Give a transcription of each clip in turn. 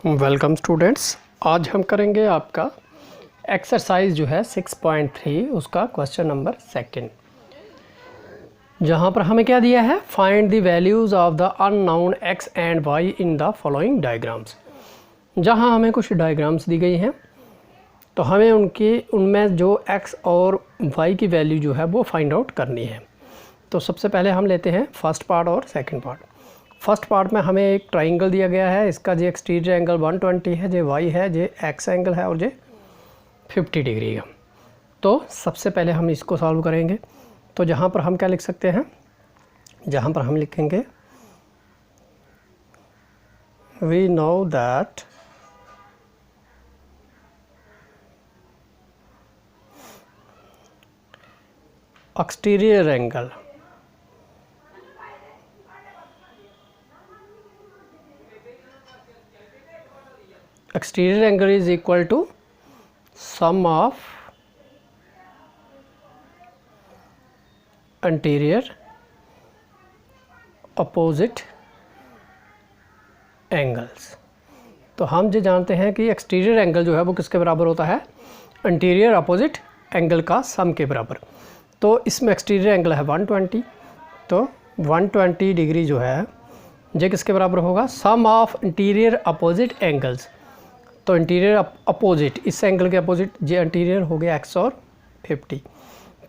Welcome students. आज हम करेंगे आपका एक्सरसाइज जो है 6.3 उसका क्वेश्चन नंबर 2, जहाँ पर हमें क्या दिया है, find the values of the unknown x and y in the following diagrams. जहाँ हमें कुछ डायग्राम्स दी गई हैं तो हमें उनमें जो एक्स और वाई की वैल्यू जो है वो फाइंड आउट करनी है। तो सबसे पहले हम लेते हैं फर्स्ट पार्ट और सेकंड पार्ट। फर्स्ट पार्ट में हमें एक ट्राइंगल दिया गया है, इसका जो एक्सटीरियर एंगल 120 है, जो वाई है, जो एक्स एंगल है और जो 50 डिग्री का। तो सबसे पहले हम इसको सॉल्व करेंगे। तो जहाँ पर हम क्या लिख सकते हैं, जहाँ पर हम लिखेंगे we know that exterior angle is equal to sum of anterior opposite angles। तो हम जो जानते हैं कि एक्सटीरियर एंगल जो है वो किसके बराबर होता है, अंटीरियर अपोजिट एंगल का सम के बराबर। तो इसमें एक्सटीरियर एंगल है 120, तो 120 डिग्री जो है ये किसके बराबर होगा, सम ऑफ इंटीरियर अपोजिट एंगल्स। तो इंटीरियर अपोजिट, इस एंगल के अपोजिट जे इंटीरियर हो गया x और 50,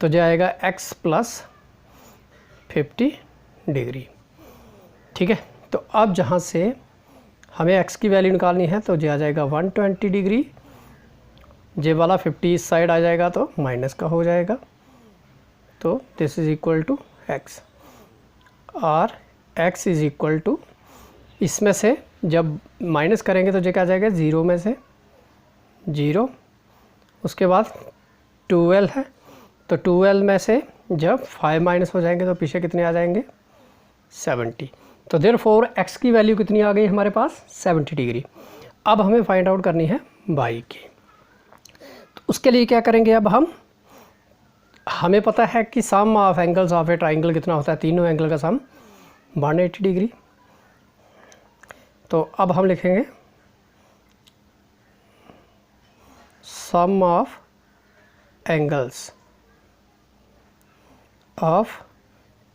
तो जो आएगा x प्लस 50 डिग्री। ठीक है, तो अब जहाँ से हमें x की वैल्यू निकालनी है तो जो आ जाएगा 120 डिग्री, जे वाला 50 इस साइड आ जाएगा तो माइनस का हो जाएगा। तो this is equal to x और x इज़ इक्वल टू, इसमें से जब माइनस करेंगे तो जो क्या आ जाएगा, 0 में से 0, उसके बाद 12 है, तो 12 में से जब 5 माइनस हो जाएंगे तो पीछे कितने आ जाएंगे, 70। तो देयरफॉर x की वैल्यू कितनी आ गई हमारे पास, 70 डिग्री। अब हमें फाइंड आउट करनी है y की। तो उसके लिए क्या करेंगे, अब हमें पता है कि sum of angles of a triangle कितना होता है, तीनों एंगल का सम 180 डिग्री। तो अब हम लिखेंगे sum of angles of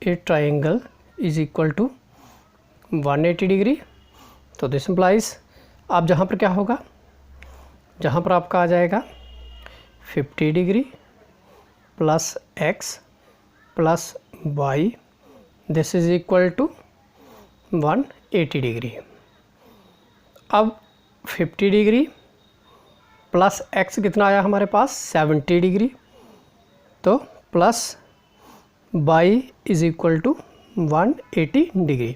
a triangle is equal to 180 degree. तो दिस इम्प्लाइज, अब जहाँ पर क्या होगा, जहाँ पर आपका आ जाएगा 50 degree plus x plus y, this is equal to 180 degree. अब 50 डिग्री प्लस x कितना आया हमारे पास, 70 डिग्री, तो plus y is equal to 180 degree.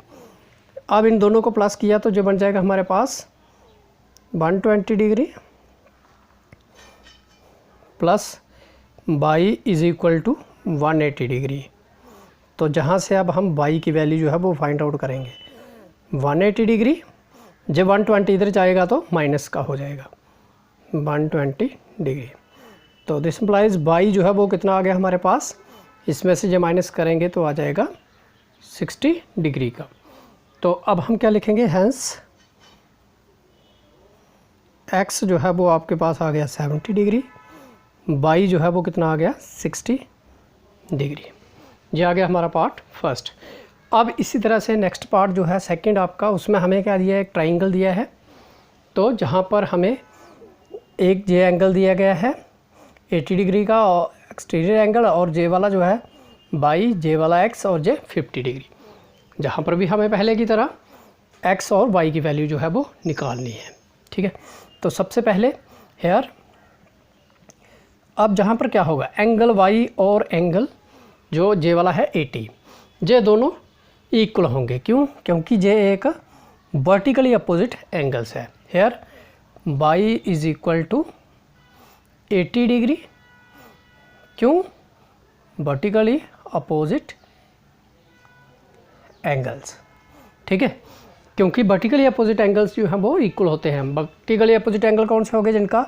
अब इन दोनों को प्लस किया तो जो बन जाएगा हमारे पास 120 degree plus y is equal to 180 degree. तो जहाँ से अब हम y की वैल्यू जो है वो फाइंड आउट करेंगे, 180 डिग्री जब 120 इधर जाएगा तो माइनस का हो जाएगा 120 डिग्री। तो दिस इम्प्लाइज y जो है वो कितना आ गया हमारे पास, इसमें से जब माइनस करेंगे तो आ जाएगा 60 डिग्री का। तो अब हम क्या लिखेंगे, हैंस x जो है वो आपके पास आ गया 70 डिग्री, y जो है वो कितना आ गया 60 डिग्री। ये आ गया हमारा पार्ट फर्स्ट। अब इसी तरह से नेक्स्ट पार्ट जो है सेकंड आपका, उसमें हमें क्या दिया है, एक ट्राइंगल दिया है। तो जहाँ पर हमें एक जे एंगल दिया गया है 80 डिग्री का और एक्सटीरियर एंगल, और जे वाला जो है बाई, जे वाला x और जे 50 डिग्री। जहाँ पर भी हमें पहले की तरह x और y की वैल्यू जो है वो निकालनी है। ठीक है, तो सबसे पहले हेयर, अब जहाँ पर क्या होगा, एंगल y और एंगल जो जे वाला है 80, जे दोनों इक्वल होंगे। क्यों, क्योंकि जे एक वर्टिकली अपोजिट एंगल्स है। Here y is equal to 80 degree, क्यों, वर्टिकली अपोजिट एंगल्स। ठीक है, क्योंकि वर्टिकली अपोजिट एंगल्स जो हैं वो इक्वल होते हैं। वर्टिकली अपोजिट एंगल कौन से हो गए, जिनका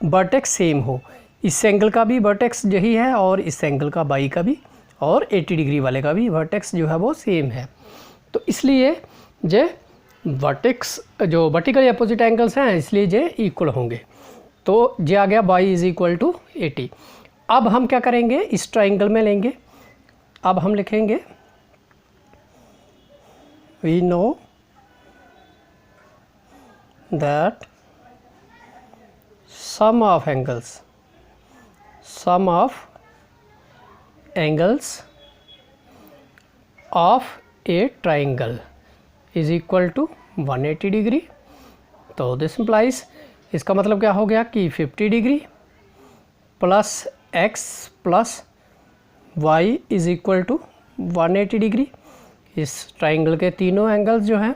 वर्टेक्स सेम हो। इस एंगल का भी वर्टेक्स यही है और इस एंगल का y का भी और 80 डिग्री वाले का भी वर्टेक्स जो है वो सेम है। तो इसलिए जे वर्टेक्स जो वर्टिकल अपोजिट एंगल्स हैं इसलिए ये इक्वल होंगे। तो ये आ गया y इज़ इक्वल टू 80। अब हम क्या करेंगे, इस ट्राइंगल में लेंगे। अब हम लिखेंगे we know that sum of angles of a triangle is equal to 180 degree. तो दिस इम्प्लाइज, इसका मतलब क्या हो गया कि 50 degree plus x plus y is equal to 180 degree. इस ट्राइंगल के तीनों एंगल्स जो हैं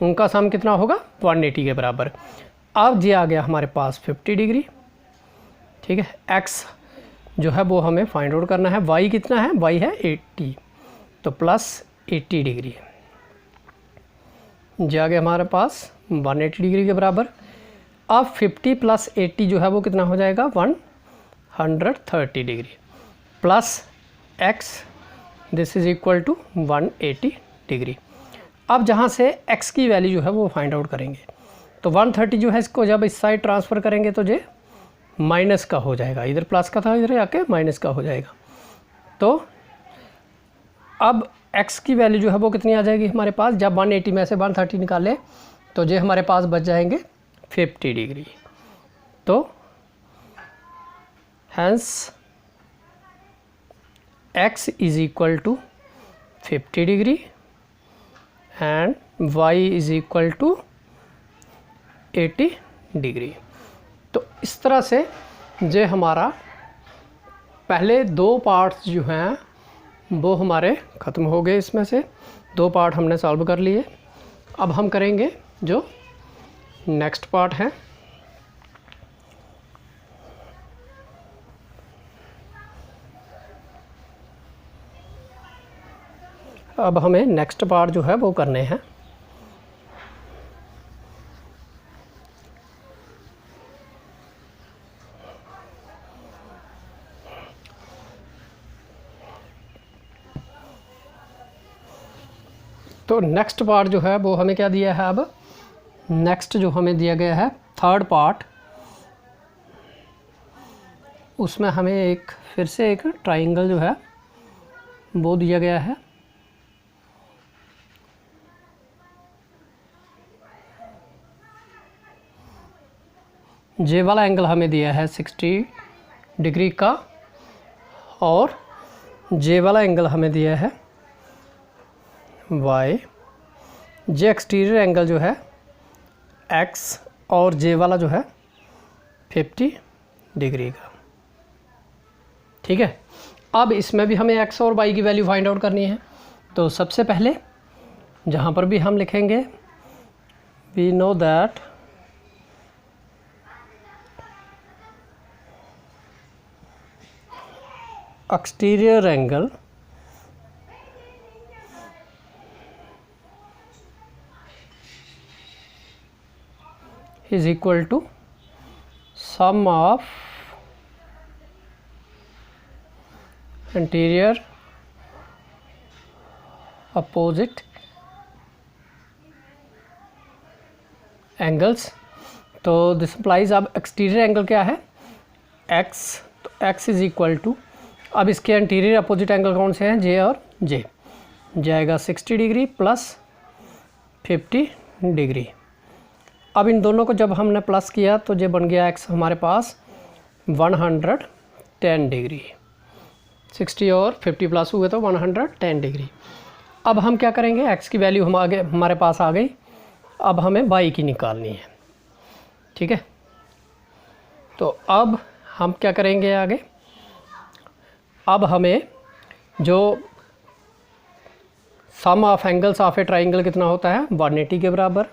उनका सम कितना होगा, 180 के बराबर। अब जी आ गया हमारे पास 50 डिग्री, ठीक है। x जो है वो हमें फाइंड आउट करना है, y कितना है, y है 80, तो प्लस 80 डिग्री जी आ गया हमारे पास 180 डिग्री के बराबर। अब 50 प्लस 80 जो है वो कितना हो जाएगा, 130 degree plus x this is equal to 180 degree. अब जहाँ से x की वैल्यू जो है वो फाइंड आउट करेंगे, तो 130 जो है इसको जब इस साइड ट्रांसफ़र करेंगे तो ये माइनस का हो जाएगा, इधर प्लस का था इधर आके माइनस का हो जाएगा। तो अब x की वैल्यू जो है वो कितनी आ जाएगी हमारे पास, जब 180 में से 130 निकालें तो ये हमारे पास बच जाएंगे 50 डिग्री। तो hence x is equal to 50 degree and y is equal to 80 degree. तो इस तरह से जो हमारा पहले दो पार्ट्स जो हैं वो हमारे ख़त्म हो गए, इसमें से दो पार्ट हमने सॉल्व कर लिए। अब हम करेंगे जो नेक्स्ट पार्ट है। अब हमें नेक्स्ट पार्ट जो है वो करने हैं। तो नेक्स्ट पार्ट जो है वो हमें क्या दिया है, अब नेक्स्ट जो हमें दिया गया है थर्ड पार्ट, उसमें हमें एक फिर से एक ट्राइंगल जो है वो दिया गया है। जे वाला एंगल हमें दिया है 60 डिग्री का और जे वाला एंगल हमें दिया है y। जे एक्सटीरियर एंगल जो है x और जे वाला जो है 50 डिग्री का, ठीक है। अब इसमें भी हमें x और y की वैल्यू फाइंड आउट करनी है। तो सबसे पहले जहाँ पर भी हम लिखेंगे we know that exterior angle is equal to sum of anterior opposite angles। तो दिस इम्प्लाइज, अब एक्सटीरियर एंगल क्या है x, तो x इज़ इक्वल टू, अब इसके एंटीरियर अपोजिट एंगल कौन से हैं, जे और जे, जाएगा 60 डिग्री प्लस 50 डिग्री। अब इन दोनों को जब हमने प्लस किया तो ये बन गया x हमारे पास 110 डिग्री, 60 और 50 प्लस हुए तो 110 डिग्री। अब हम क्या करेंगे, x की वैल्यू हमारे पास आ गई, अब हमें y की निकालनी है, ठीक है। तो अब हम क्या करेंगे आगे, अब हमें जो sum of angles of a triangle कितना होता है, 180 के बराबर।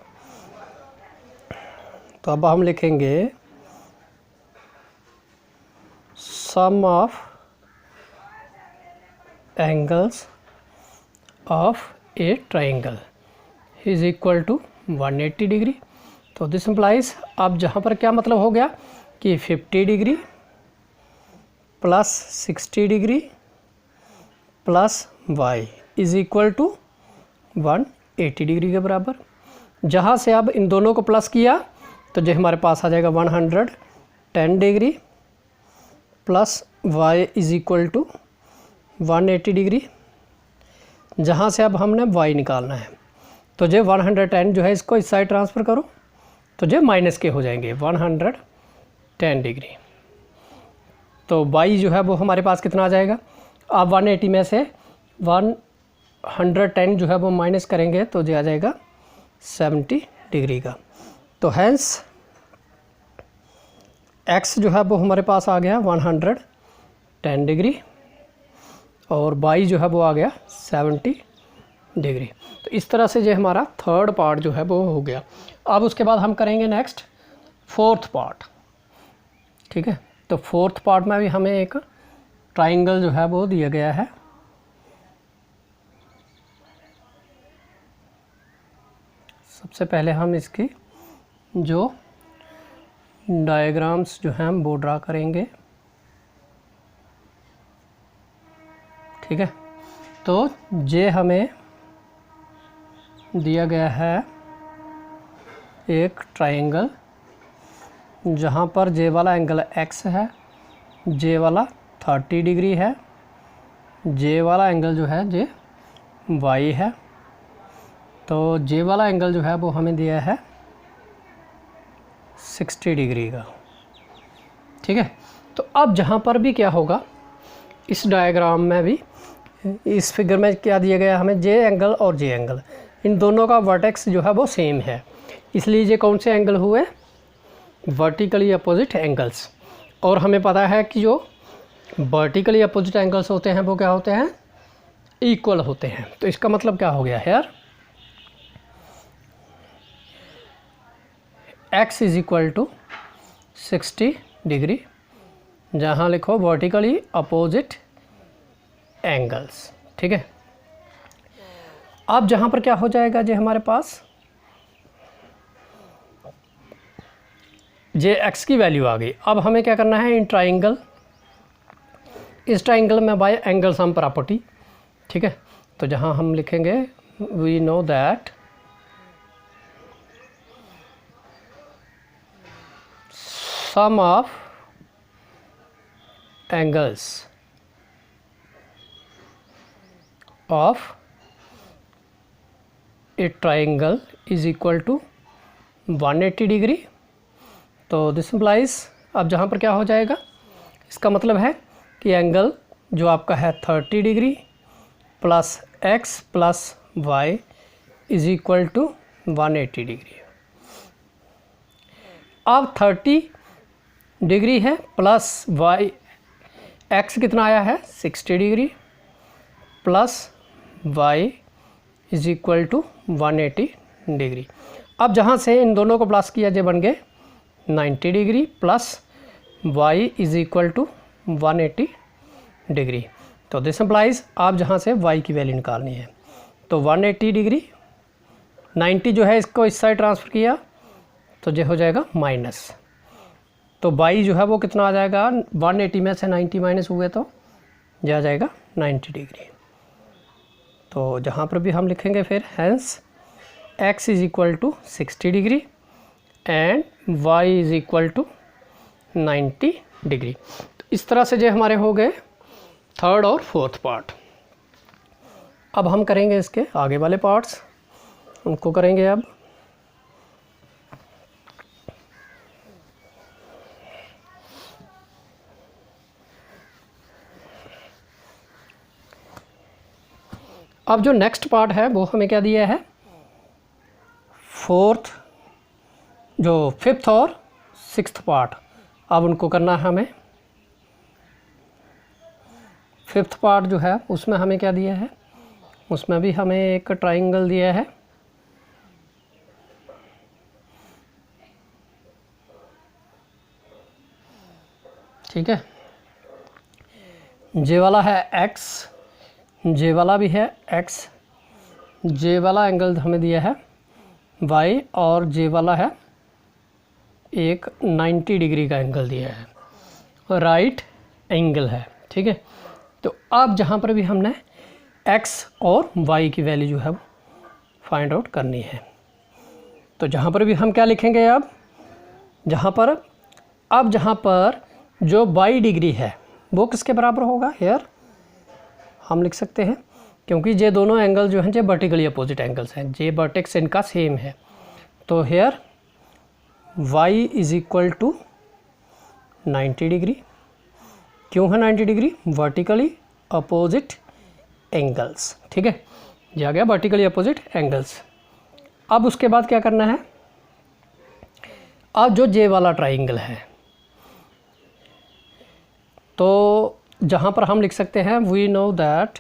तो अब हम लिखेंगे sum of angles of a triangle is equal to 180 degree. तो दिस इम्प्लाइज, अब जहाँ पर क्या मतलब हो गया कि 50 degree plus 60 degree plus y is equal to 180 degree के बराबर। जहाँ से अब इन दोनों को प्लस किया तो जो हमारे पास आ जाएगा 110 degree plus y is equal to 180 degree. जहाँ से अब हमने y निकालना है तो जो 110 जो है इसको इस साइड ट्रांसफ़र करो तो जो माइनस के हो जाएंगे 110 डिग्री। तो y जो है वो हमारे पास कितना आ जाएगा, अब 180 में से 110 जो है वो माइनस करेंगे तो जो आ जाएगा 70 डिग्री का। तो हैंस x जो है वो हमारे पास आ गया 110 डिग्री और y जो है वो आ गया 70 डिग्री। तो इस तरह से जो हमारा थर्ड पार्ट जो है वो हो गया। अब उसके बाद हम करेंगे नेक्स्ट फोर्थ पार्ट। ठीक है, तो फोर्थ पार्ट में भी हमें एक ट्राइंगल जो है वो दिया गया है। सबसे पहले हम इसकी जो डायग्राम्स जो हैं हम वो ड्रा करेंगे। ठीक है, तो ये हमें दिया गया है एक ट्राइंगल जहाँ पर जे वाला एंगल x है, जे वाला 30 डिग्री है, जे वाला एंगल जो है जे y है। तो जे वाला एंगल जो है वो हमें दिया है 60 डिग्री का। ठीक है, तो अब जहाँ पर भी क्या होगा, इस डायग्राम में भी इस फिगर में क्या दिया गया हमें, जे एंगल और जे एंगल, इन दोनों का वर्टेक्स जो है वो सेम है, इसलिए ये कौन से एंगल हुए, वर्टिकली अपोजिट एंगल्स। और हमें पता है कि जो वर्टिकली अपोजिट एंगल्स होते हैं वो क्या होते हैं, इक्वल होते हैं। तो इसका मतलब क्या हो गया है यार, x is equal to 60 degree, जहाँ लिखो वर्टिकली अपोजिट एंगल्स। ठीक है, अब जहाँ पर क्या हो जाएगा, जो हमारे पास जे x की वैल्यू आ गई। अब हमें क्या करना है, इन ट्राइंगल, इस ट्राइंगल में बाय एंगल सम प्रॉपर्टी। ठीक है, तो जहाँ हम लिखेंगे we know that sum of angles of a triangle is equal to 180 degree. तो दिस इम्प्लाइज, अब जहाँ पर क्या हो जाएगा, इसका मतलब है कि एंगल जो आपका है 30 degree plus x plus y is equal to 180 degree. अब 30 डिग्री है प्लस y, x कितना आया है 60 degree plus y is equal to 180 degree. अब जहाँ से इन दोनों को प्लस किया, जो बन गए 90 degree plus y is equal to 180 degree. तो दिस इम्प्लाइज, आप जहाँ से y की वैल्यू निकालनी है तो 180 डिग्री, 90 जो है इसको इस साइड ट्रांसफ़र किया तो ये हो जाएगा माइनस। तो y जो है वो कितना आ जाएगा, 180 में से 90 माइनस हुए तो यह आ जाएगा 90 डिग्री। तो जहाँ पर भी हम लिखेंगे फिर hence x is equal to 60 degree and y is equal to 90 degree. तो इस तरह से जो हमारे हो गए थर्ड और फोर्थ पार्ट। अब हम करेंगे इसके आगे वाले पार्ट्स, उनको करेंगे अब जो नेक्स्ट पार्ट है वो हमें क्या दिया है, फोर्थ, जो फिफ्थ और सिक्स्थ पार्ट, अब उनको करना है हमें। फिफ्थ पार्ट जो है उसमें हमें क्या दिया है, उसमें भी हमें एक ट्राइंगल दिया है। ठीक है, जे वाला है x, जे वाला भी है x, जे वाला एंगल हमें दिया है y और जे वाला है एक 90 डिग्री का एंगल दिया है, राइट एंगल है। ठीक है, तो अब जहाँ पर भी हमने x और y की वैल्यू जो है वो फाइंड आउट करनी है। तो जहाँ पर भी हम क्या लिखेंगे अब, जहाँ पर जो बाई डिग्री है वो किसके बराबर होगा, हेयर हम लिख सकते हैं, क्योंकि ये दोनों एंगल जो हैं ये वर्टिकली अपोजिट एंगल्स हैं, ये वर्टेक्स इनका सेम है। तो here y is equal to 90 degree. क्यों है 90 डिग्री, वर्टिकली अपोजिट एंगल्स, ठीक है, ये आ गया वर्टिकली अपोजिट एंगल्स। अब उसके बाद क्या करना है, अब जो जे वाला ट्राइंगल है, तो जहाँ पर हम लिख सकते हैं we know that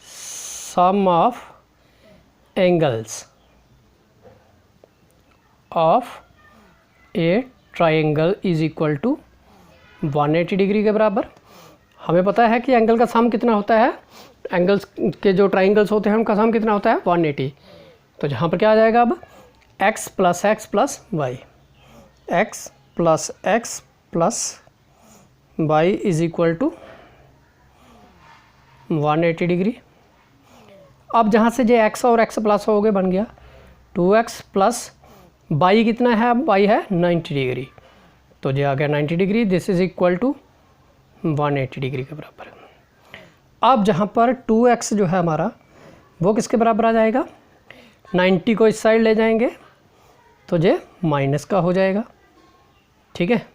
sum of angles of a triangle is equal to 180 degree के बराबर। हमें पता है कि एंगल का सम कितना होता है, एंगल्स के जो ट्राइंगल्स होते हैं उनका सम कितना होता है 180। तो जहाँ पर क्या आ जाएगा अब, x plus x plus y, x plus y is equal to 180 degree. अब जहाँ से जो x और x प्लस हो गए बन गया 2x प्लस वाई कितना है, अब वाई है 90 डिग्री, तो जो आ गया 90 degree, this is equal to 180 degree के बराबर। अब जहाँ पर 2x जो है हमारा वो किसके बराबर आ जाएगा, 90 को इस साइड ले जाएंगे तो ये माइनस का हो जाएगा, ठीक है।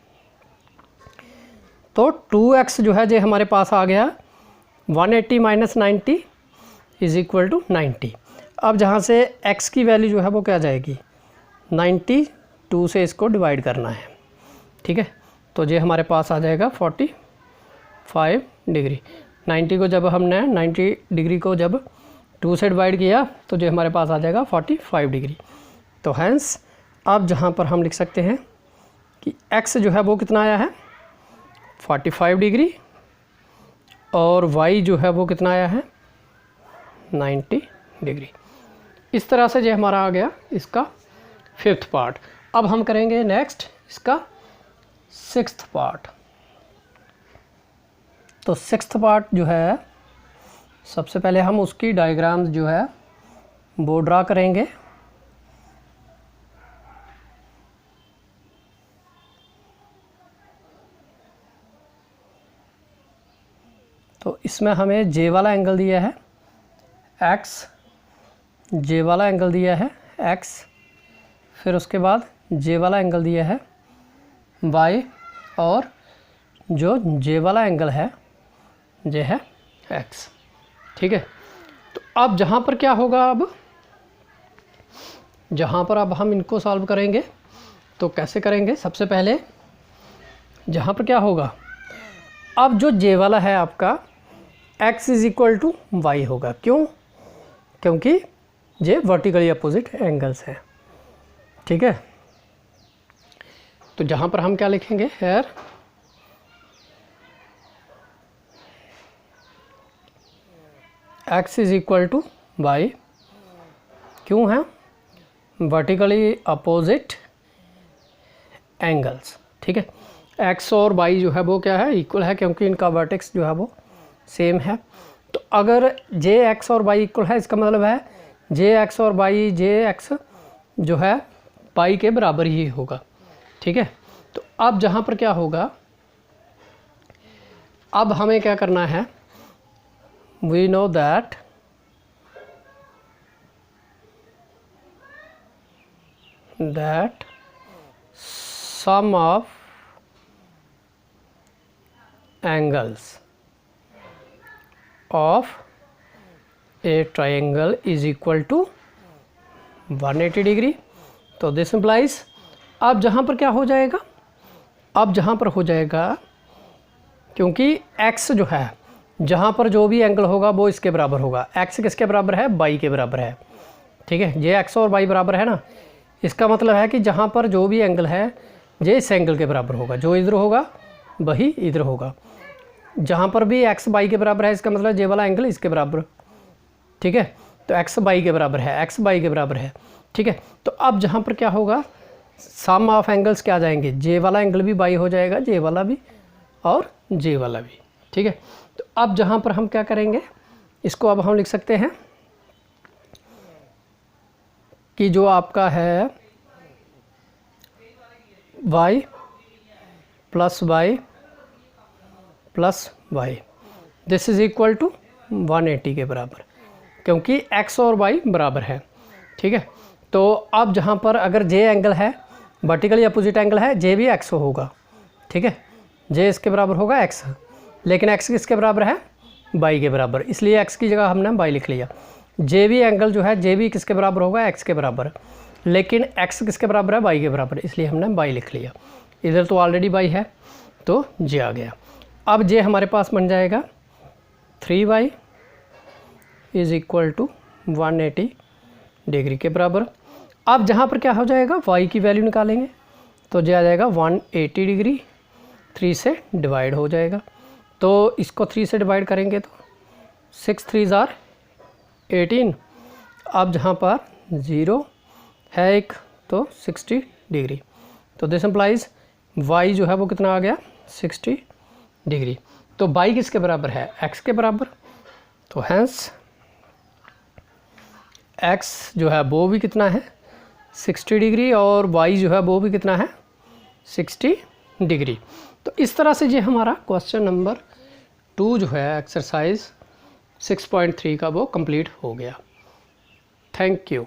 तो 2x जो है ये हमारे पास आ गया 180 माइनस 90 इज इक्वल टू 90। अब जहाँ से x की वैल्यू जो है वो क्या जाएगी, 90, 2 से इसको डिवाइड करना है, ठीक है। तो ये हमारे पास आ जाएगा 45 डिग्री। 90 को जब हमने 90 डिग्री को जब 2 से डिवाइड किया तो जो हमारे पास आ जाएगा 45 डिग्री। तो हैंस अब जहाँ पर हम लिख सकते हैं कि x जो है वो कितना आया है 45 डिग्री और y जो है वो कितना आया है 90 डिग्री। इस तरह से जो हमारा आ गया इसका 5th पार्ट। अब हम करेंगे नेक्स्ट इसका 6th पार्ट। तो 6th पार्ट जो है सबसे पहले हम उसकी डायग्राम्स जो है वो ड्रा करेंगे। तो इसमें हमें जे वाला एंगल दिया है x, जे वाला एंगल दिया है x, फिर उसके बाद जे वाला एंगल दिया है y और जो जे वाला एंगल है जे है x, ठीक है। तो अब जहाँ पर क्या होगा, अब जहाँ पर अब हम इनको सॉल्व करेंगे तो कैसे करेंगे, सबसे पहले जहाँ पर क्या होगा, अब जो जे वाला है आपका x is equal to y होगा। क्यों, क्योंकि ये वर्टिकली अपोजिट एंगल्स हैं, ठीक है। तो जहाँ पर हम क्या लिखेंगे, here x is equal to y. क्यों है, वर्टिकली अपोजिट एंगल्स, ठीक है। x और y जो है वो क्या है, इक्वल है, क्योंकि इनका वर्टेक्स जो है वो सेम है। तो अगर जे एक्स और वाई इक्वल है, इसका मतलब है जे एक्स और वाई, जे एक्स जो है पाई के बराबर ही होगा, ठीक है। तो अब जहाँ पर क्या होगा, अब हमें क्या करना है, we know that sum of angles of a triangle is equal to 180 degree. तो दिस इम्प्लाइज, अब जहाँ पर क्या हो जाएगा, अब जहाँ पर हो जाएगा, क्योंकि x जो है जहाँ पर जो भी एंगल होगा वो इसके बराबर होगा। x किसके बराबर है, y के बराबर है, ठीक है। ये x और y बराबर है ना, इसका मतलब है कि जहाँ पर जो भी एंगल है ये इस एंगल के बराबर होगा, जो इधर होगा वही इधर होगा। जहाँ पर भी x y के बराबर है, इसका मतलब ये वाला एंगल इसके बराबर, ठीक है। तो x y के बराबर है, x y के बराबर है, ठीक है। तो अब जहाँ पर क्या होगा, सम ऑफ एंगल्स क्या आ जाएंगे, जे वाला एंगल भी y हो जाएगा, जे वाला भी और जे वाला भी, ठीक है। तो अब जहाँ पर हम क्या करेंगे, इसको अब हम लिख सकते हैं कि जो आपका है y plus y plus y this is equal to 180 के बराबर, क्योंकि x और y बराबर है। ठीक है, तो अब जहाँ पर अगर j एंगल है, वर्टिकली अपोजिट एंगल है, j भी x होगा। ठीक है, j इसके बराबर होगा x, लेकिन x किसके बराबर है, y के बराबर, इसलिए x की जगह हमने y लिख लिया। j भी एंगल जो है, j भी किसके बराबर होगा, x के बराबर, लेकिन x किसके बराबर है, y के बराबर, इसलिए हमने y लिख लिया। इधर तो ऑलरेडी y है तो j आ गया। अब j हमारे पास बन जाएगा 3y is equal to 180 degree के बराबर। अब जहाँ पर क्या हो जाएगा, y की वैल्यू निकालेंगे तो j आ जाएगा 180 डिग्री, 3 से डिवाइड हो जाएगा। तो इसको 3 से डिवाइड करेंगे तो 6 3 आर 18। अब जहाँ पर 0 है एक तो 60 डिग्री, तो दिस इम्प्लाइज y जो है वो कितना आ गया, 60 डिग्री। तो y किसके बराबर है, x के बराबर, तो हैंस x जो है वो भी कितना है, 60 डिग्री, और y जो है वो भी कितना है, 60 डिग्री। तो इस तरह से ये हमारा क्वेश्चन नंबर 2 जो है एक्सरसाइज 6.3 का वो कंप्लीट हो गया। Thank you.